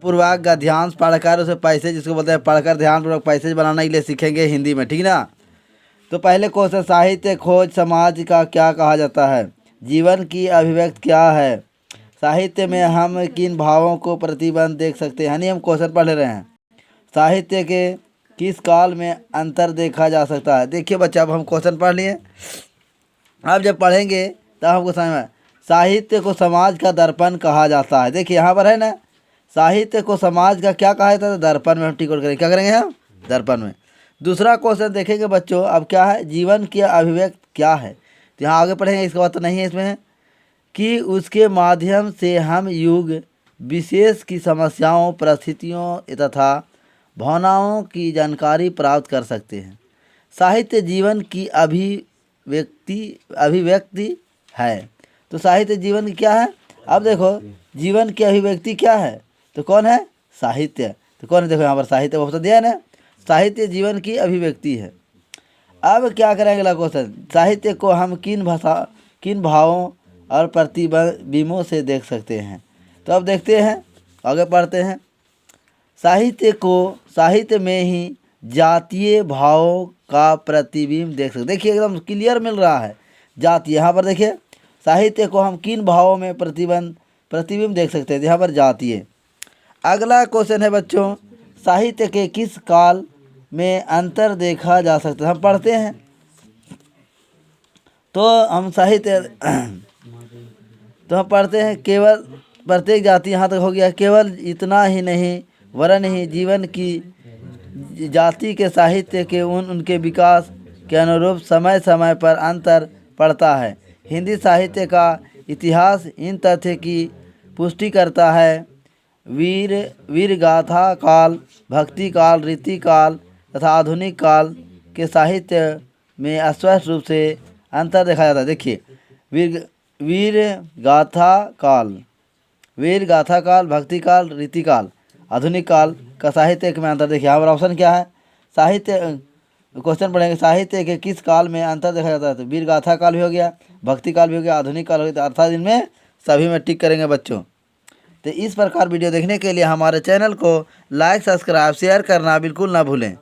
पूर्वक गद्यांश पढ़कर उसे पैसेज, जिसको बोलते हैं पढ़कर ध्यानपूर्वक पैसेज बनाने के लिए सीखेंगे हिंदी में, ठीक ना। तो पहले क्वेश्चन, साहित्य खोज समाज का क्या कहा जाता है? जीवन की अभिव्यक्ति क्या है? साहित्य में हम किन भावों को प्रतिबिंब देख सकते हैं? यानी हम क्वेश्चन पढ़ रहे हैं, साहित्य के किस काल में अंतर देखा जा सकता है? देखिए बच्चे, अब हम क्वेश्चन पढ़ लिए, अब जब पढ़ेंगे तब हमको समझ में, साहित्य को समाज का दर्पण कहा जाता है। देखिए यहाँ पर है ना, साहित्य को समाज का क्या कहा जाता है? दर्पण में हम टिक करेंगे, क्या करेंगे हम? दर्पण में। दूसरा क्वेश्चन देखेंगे बच्चों, अब क्या है? जीवन की अभिव्यक्ति क्या है? तो यहाँ आगे पढ़ेंगे, इसका बात तो नहीं है इसमें है कि उसके माध्यम से हम युग विशेष की समस्याओं, परिस्थितियों तथा भावनाओं की जानकारी प्राप्त कर सकते हैं। साहित्य जीवन की अभिव्यक्ति है। तो साहित्य जीवन की क्या है? अब देखो, जीवन की अभिव्यक्ति क्या है? तो कौन है? साहित्य। तो कौन है? देखो यहाँ पर साहित्य वो तो दिया ना, साहित्य जीवन की अभिव्यक्ति है। अब क्या करेंगे अगला क्वेश्चन, साहित्य को हम किन भावों और प्रतिबिंबों से देख सकते हैं? तो अब देखते हैं, आगे पढ़ते हैं। साहित्य में ही जातीय भावों का प्रतिबिंब देख सकते। देखिए एकदम क्लियर मिल रहा है, जातीय। यहाँ पर देखिए, साहित्य को हम किन भावों में प्रतिबिंब देख सकते हैं? यहाँ पर जातीय। अगला क्वेश्चन है बच्चों, साहित्य के किस काल में अंतर देखा जा सकता है? हम पढ़ते हैं तो हम साहित्य तो हम पढ़ते हैं, केवल प्रत्येक जाति, यहाँ तक हो गया। केवल इतना ही नहीं वरन ही जीवन की जाति के साहित्य के उनके विकास के अनुरूप समय समय पर अंतर पड़ता है। हिंदी साहित्य का इतिहास इन तथ्य की पुष्टि करता है। वीर गाथा काल, भक्ति काल, रीति काल तथा आधुनिक काल के साहित्य में स्पष्ट रूप से अंतर देखा जाता है। देखिए, वीर गाथा काल, भक्ति काल, रीति काल, आधुनिक काल का साहित्य में अंतर। देखिए यहाँ पर ऑप्शन क्या है? साहित्य, क्वेश्चन पढ़ेंगे, साहित्य के किस काल में अंतर देखा जाता है? तो वीर गाथा काल भी हो गया, भक्ति काल भी हो गया, आधुनिक काल हो गया, अर्थात इनमें सभी में टिक करेंगे बच्चों। तो इस प्रकार वीडियो देखने के लिए हमारे चैनल को लाइक, सब्सक्राइब, शेयर करना बिल्कुल ना भूलें।